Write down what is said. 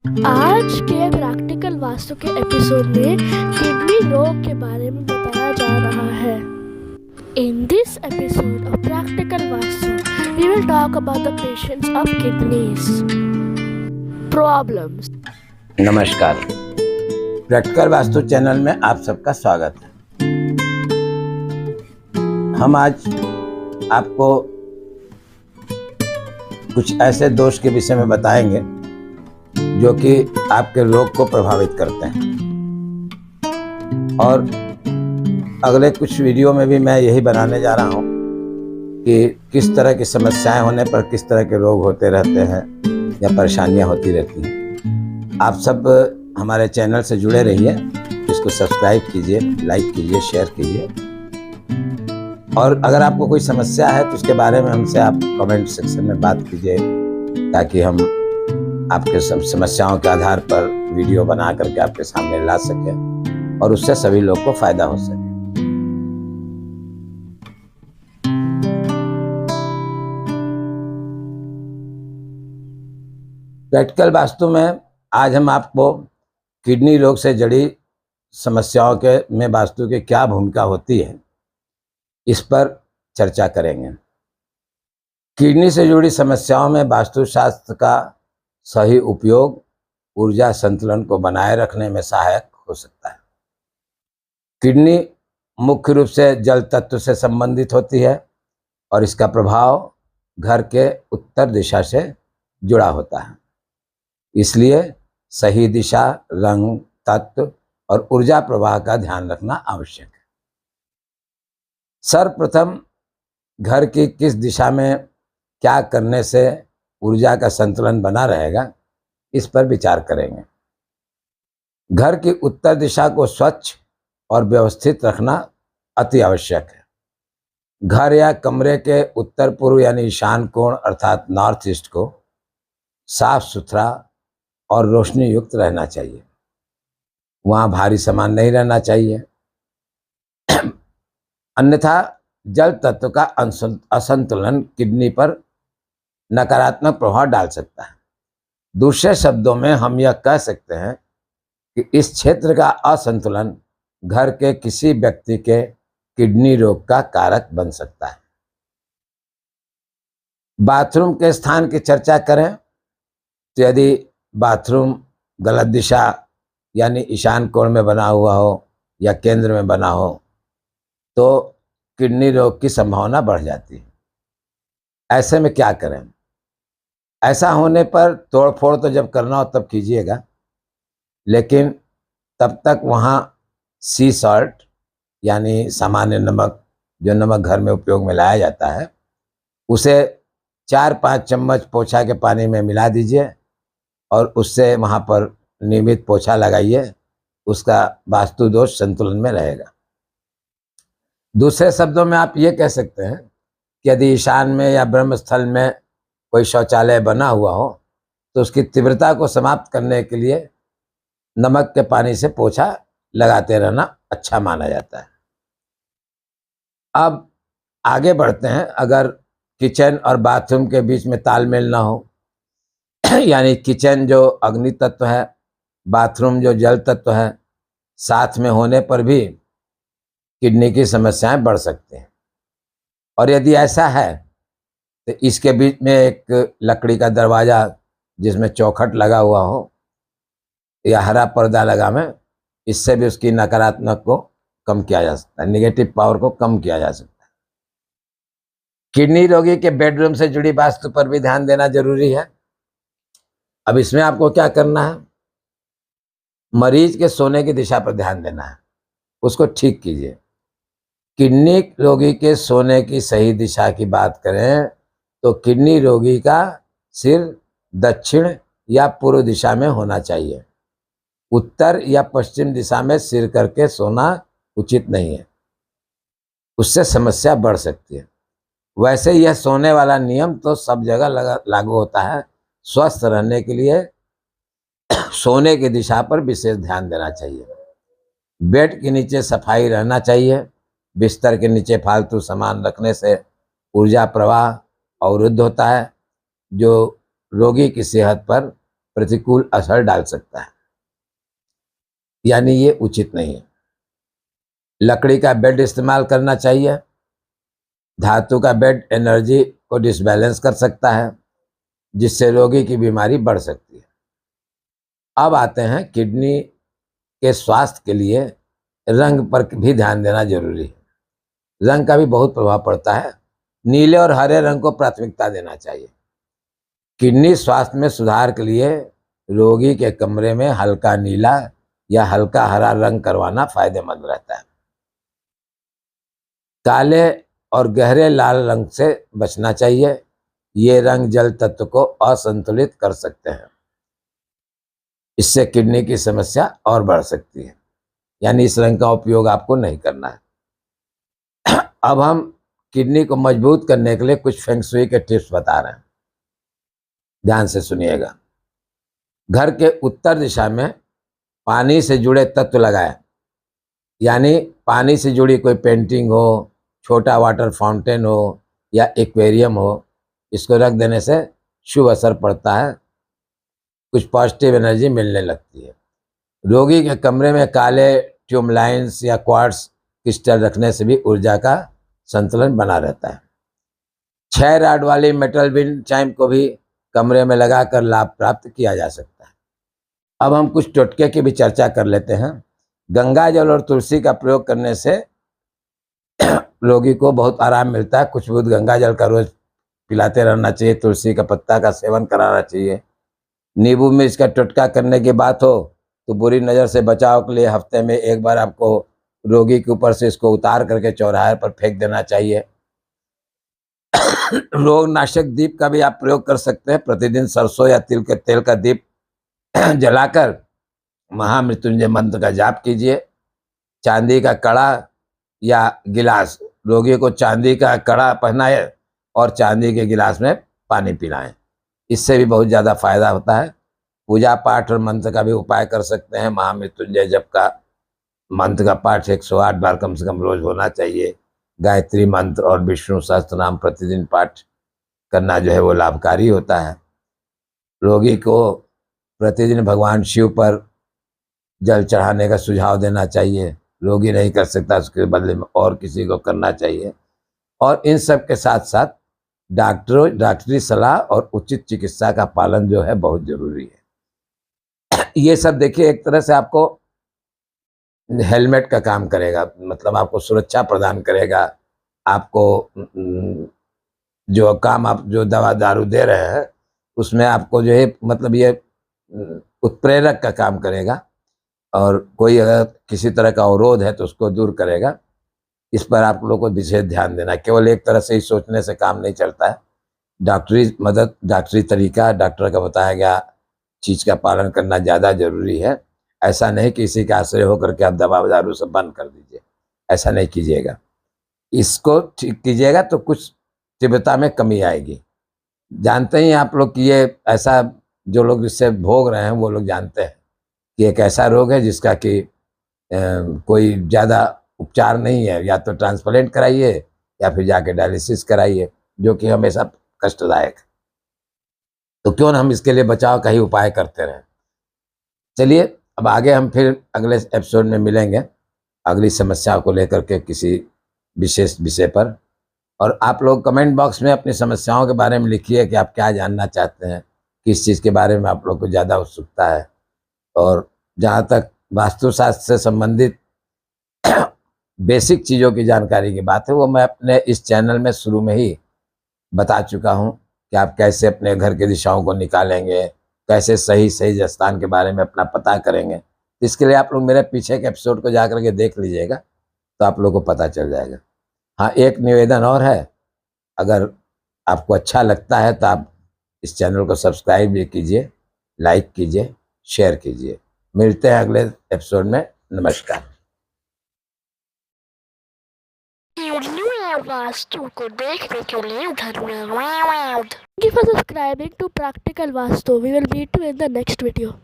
आज के प्रैक्टिकल वास्तु के एपिसोड में किडनी रोग के बारे में बताया जा रहा है। In this episode of Practical Vastu, we will talk about the patients of kidneys problems. नमस्कार, प्रैक्टिकल वास्तु चैनल में आप सबका स्वागत है। हम आज आपको कुछ ऐसे दोष के विषय में बताएंगे जो कि आपके रोग को प्रभावित करते हैं, और अगले कुछ वीडियो में भी मैं यही बनाने जा रहा हूँ कि किस तरह की समस्याएं होने पर किस तरह के रोग होते रहते हैं या परेशानियां होती रहती हैं। आप सब हमारे चैनल से जुड़े रहिए, इसको सब्सक्राइब कीजिए, लाइक कीजिए, शेयर कीजिए, और अगर आपको कोई समस्या है तो उसके बारे में हमसे आप कमेंट सेक्शन में बात कीजिए, ताकि हम आपके सब समस्याओं के आधार पर वीडियो बना करके आपके सामने ला सकें और उससे सभी लोग को फायदा हो सके। प्रैक्टिकल वास्तु में आज हम आपको किडनी रोग से जुड़ी समस्याओं के में वास्तु की क्या भूमिका होती है, इस पर चर्चा करेंगे। किडनी से जुड़ी समस्याओं में वास्तुशास्त्र का सही उपयोग ऊर्जा संतुलन को बनाए रखने में सहायक हो सकता है। किडनी मुख्य रूप से जल तत्व से संबंधित होती है और इसका प्रभाव घर के उत्तर दिशा से जुड़ा होता है। इसलिए सही दिशा, रंग, तत्व और ऊर्जा प्रवाह का ध्यान रखना आवश्यक है। सर्वप्रथम घर की किस दिशा में क्या करने से ऊर्जा का संतुलन बना रहेगा, इस पर विचार करेंगे। घर की उत्तर दिशा को स्वच्छ और व्यवस्थित रखना अति आवश्यक है। घर या कमरे के उत्तर पूर्व यानी ईशान कोण अर्थात नॉर्थ ईस्ट को साफ सुथरा और रोशनी युक्त रहना चाहिए। वहाँ भारी सामान नहीं रहना चाहिए, अन्यथा जल तत्व का असंतुलन किडनी पर नकारात्मक प्रभाव डाल सकता है। दूसरे शब्दों में हम यह कह सकते हैं कि इस क्षेत्र का असंतुलन घर के किसी व्यक्ति के किडनी रोग का कारक बन सकता है। बाथरूम के स्थान की चर्चा करें तो यदि बाथरूम गलत दिशा यानी ईशान कोण में बना हुआ हो या केंद्र में बना हो तो किडनी रोग की संभावना बढ़ जाती है। ऐसे में क्या करें? ऐसा होने पर तोड़फोड़ तो जब करना हो तब कीजिएगा, लेकिन तब तक वहाँ सी सॉल्ट यानी सामान्य नमक, जो नमक घर में उपयोग में लाया जाता है, उसे 4-5 चम्मच पोछा के पानी में मिला दीजिए और उससे वहाँ पर नियमित पोछा लगाइए। उसका वास्तु दोष संतुलन में रहेगा। दूसरे शब्दों में आप ये कह सकते हैं कि यदि ईशान में या ब्रह्म स्थल में कोई शौचालय बना हुआ हो तो उसकी तीव्रता को समाप्त करने के लिए नमक के पानी से पोछा लगाते रहना अच्छा माना जाता है। अब आगे बढ़ते हैं। अगर किचन और बाथरूम के बीच में तालमेल ना हो यानी किचन जो अग्नि तत्व है, बाथरूम जो जल तत्व है, साथ में होने पर भी किडनी की समस्याएं बढ़ सकती हैं। और यदि ऐसा है तो इसके बीच में एक लकड़ी का दरवाज़ा जिसमें चौखट लगा हुआ हो या हरा पर्दा लगा में, इससे भी उसकी नकारात्मक को कम किया जा सकता है, नेगेटिव पावर को कम किया जा सकता है। किडनी रोगी के बेडरूम से जुड़ी वास्तु पर भी ध्यान देना जरूरी है। अब इसमें आपको क्या करना है? मरीज के सोने की दिशा पर ध्यान देना है, उसको ठीक कीजिए। किडनी रोगी के सोने की सही दिशा की बात करें तो किडनी रोगी का सिर दक्षिण या पूर्व दिशा में होना चाहिए। उत्तर या पश्चिम दिशा में सिर करके सोना उचित नहीं है, उससे समस्या बढ़ सकती है। वैसे यह सोने वाला नियम तो सब जगह लागू होता है। स्वस्थ रहने के लिए सोने की दिशा पर विशेष ध्यान देना चाहिए। बेड के नीचे सफाई रहना चाहिए। बिस्तर के नीचे फालतू सामान रखने से ऊर्जा प्रवाह अवरुद्ध होता है, जो रोगी की सेहत पर प्रतिकूल असर डाल सकता है, यानी ये उचित नहीं है। लकड़ी का बेड इस्तेमाल करना चाहिए। धातु का बेड एनर्जी को डिसबैलेंस कर सकता है, जिससे रोगी की बीमारी बढ़ सकती है। अब आते हैं किडनी के स्वास्थ्य के लिए रंग पर भी ध्यान देना जरूरी है। रंग का भी बहुत प्रभाव पड़ता है। नीले और हरे रंग को प्राथमिकता देना चाहिए। किडनी स्वास्थ्य में सुधार के लिए रोगी के कमरे में हल्का नीला या हल्का हरा रंग करवाना फायदेमंद रहता है। काले और गहरे लाल रंग से बचना चाहिए। ये रंग जल तत्व को असंतुलित कर सकते हैं। इससे किडनी की समस्या और बढ़ सकती है, यानी इस रंग का उपयोग आपको नहीं करना है। अब हम किडनी को मजबूत करने के लिए कुछ फेंग शुई के टिप्स बता रहे हैं, ध्यान से सुनिएगा। घर के उत्तर दिशा में पानी से जुड़े तत्व लगाएं, यानी पानी से जुड़ी कोई पेंटिंग हो, छोटा वाटर फाउंटेन हो या एक्वेरियम हो, इसको रख देने से शुभ असर पड़ता है, कुछ पॉजिटिव एनर्जी मिलने लगती है। रोगी के कमरे में काले ट्यूबलाइंस या क्वार्ट्स क्रिस्टल रखने से भी ऊर्जा का संतुलन बना रहता है। 6 रॉड वाली मेटल विंड चाइम को भी कमरे में लगाकर लाभ प्राप्त किया जा सकता है। अब हम कुछ टोटके की भी चर्चा कर लेते हैं। गंगा जल और तुलसी का प्रयोग करने से रोगी को बहुत आराम मिलता है। कुछ बहुत गंगा जल का रोज पिलाते रहना चाहिए। तुलसी का पत्ता का सेवन कराना चाहिए। नींबू मिर्च का टोटका करने की बात हो तो बुरी नज़र से बचाव के लिए हफ्ते में एक बार आपको रोगी के ऊपर से इसको उतार करके चौराहे पर फेंक देना चाहिए। रोग नाशक दीप का भी आप प्रयोग कर सकते हैं। प्रतिदिन सरसों या तिल के तेल का दीप जलाकर महामृत्युंजय मंत्र का जाप कीजिए। चांदी का कड़ा या गिलास, रोगी को चांदी का कड़ा पहनाए और चांदी के गिलास में पानी पिलाएं, इससे भी बहुत ज़्यादा फायदा होता है। पूजा पाठ और मंत्र का भी उपाय कर सकते हैं। महामृत्युंजय जप का मंत्र का पाठ 108 बार कम से कम रोज होना चाहिए। गायत्री मंत्र और विष्णु सहस्त्र नाम प्रतिदिन पाठ करना जो है वो लाभकारी होता है। रोगी को प्रतिदिन भगवान शिव पर जल चढ़ाने का सुझाव देना चाहिए। रोगी नहीं कर सकता, उसके बदले में और किसी को करना चाहिए। और इन सब के साथ साथ डॉक्टरी सलाह और उचित चिकित्सा का पालन जो है बहुत जरूरी है। ये सब देखिए एक तरह से आपको हेलमेट का काम करेगा, मतलब आपको सुरक्षा प्रदान करेगा। आपको जो काम आप जो दवा दारू दे रहे हैं उसमें आपको जो है मतलब ये उत्प्रेरक का काम करेगा, और कोई अगर किसी तरह का अवरोध है तो उसको दूर करेगा। इस पर आप लोगों को विशेष ध्यान देना। केवल एक तरह से ही सोचने से काम नहीं चलता है। डॉक्टरी मदद, डॉक्टरी तरीका, डॉक्टर का बताया गया चीज़ का पालन करना ज़्यादा जरूरी है। ऐसा नहीं कि इसी का आश्रय होकर के आप दवा दारू सब बंद कर दीजिए, ऐसा नहीं कीजिएगा। इसको ठीक कीजिएगा तो कुछ तीव्रता में कमी आएगी। जानते ही आप लोग कि ये ऐसा, जो लोग इससे भोग रहे हैं वो लोग जानते हैं कि एक ऐसा रोग है जिसका कि कोई ज़्यादा उपचार नहीं है। या तो ट्रांसप्लांट कराइए या फिर जाके डायलिसिस कराइए, जो कि हमेशा कष्टदायक है। तो क्यों न हम इसके लिए बचाव का ही उपाय करते रहें। चलिए अब आगे हम फिर अगले एपिसोड में मिलेंगे अगली समस्या को लेकर के किसी विशेष विषय पर। और आप लोग कमेंट बॉक्स में अपनी समस्याओं के बारे में लिखिए कि आप क्या जानना चाहते हैं, किस चीज़ के बारे में आप लोग को ज़्यादा उत्सुकता है। और जहाँ तक वास्तुशास्त्र से संबंधित बेसिक चीज़ों की जानकारी की बात है वो मैं अपने इस चैनल में शुरू में ही बता चुका हूँ कि आप कैसे अपने घर की दिशाओं को निकालेंगे, कैसे सही सही स्थान के बारे में अपना पता करेंगे। इसके लिए आप लोग मेरे पीछे के एपिसोड को जा करके देख लीजिएगा तो आप लोगों को पता चल जाएगा। हाँ, एक निवेदन और है, अगर आपको अच्छा लगता है तो आप इस चैनल को सब्सक्राइब भी कीजिए, लाइक कीजिए, शेयर कीजिए। मिलते हैं अगले एपिसोड में। नमस्कार। वास्तु को देखने के लिए धन्यवाद। Thank you for subscribing to Practical Vastu. We will meet you in the next video.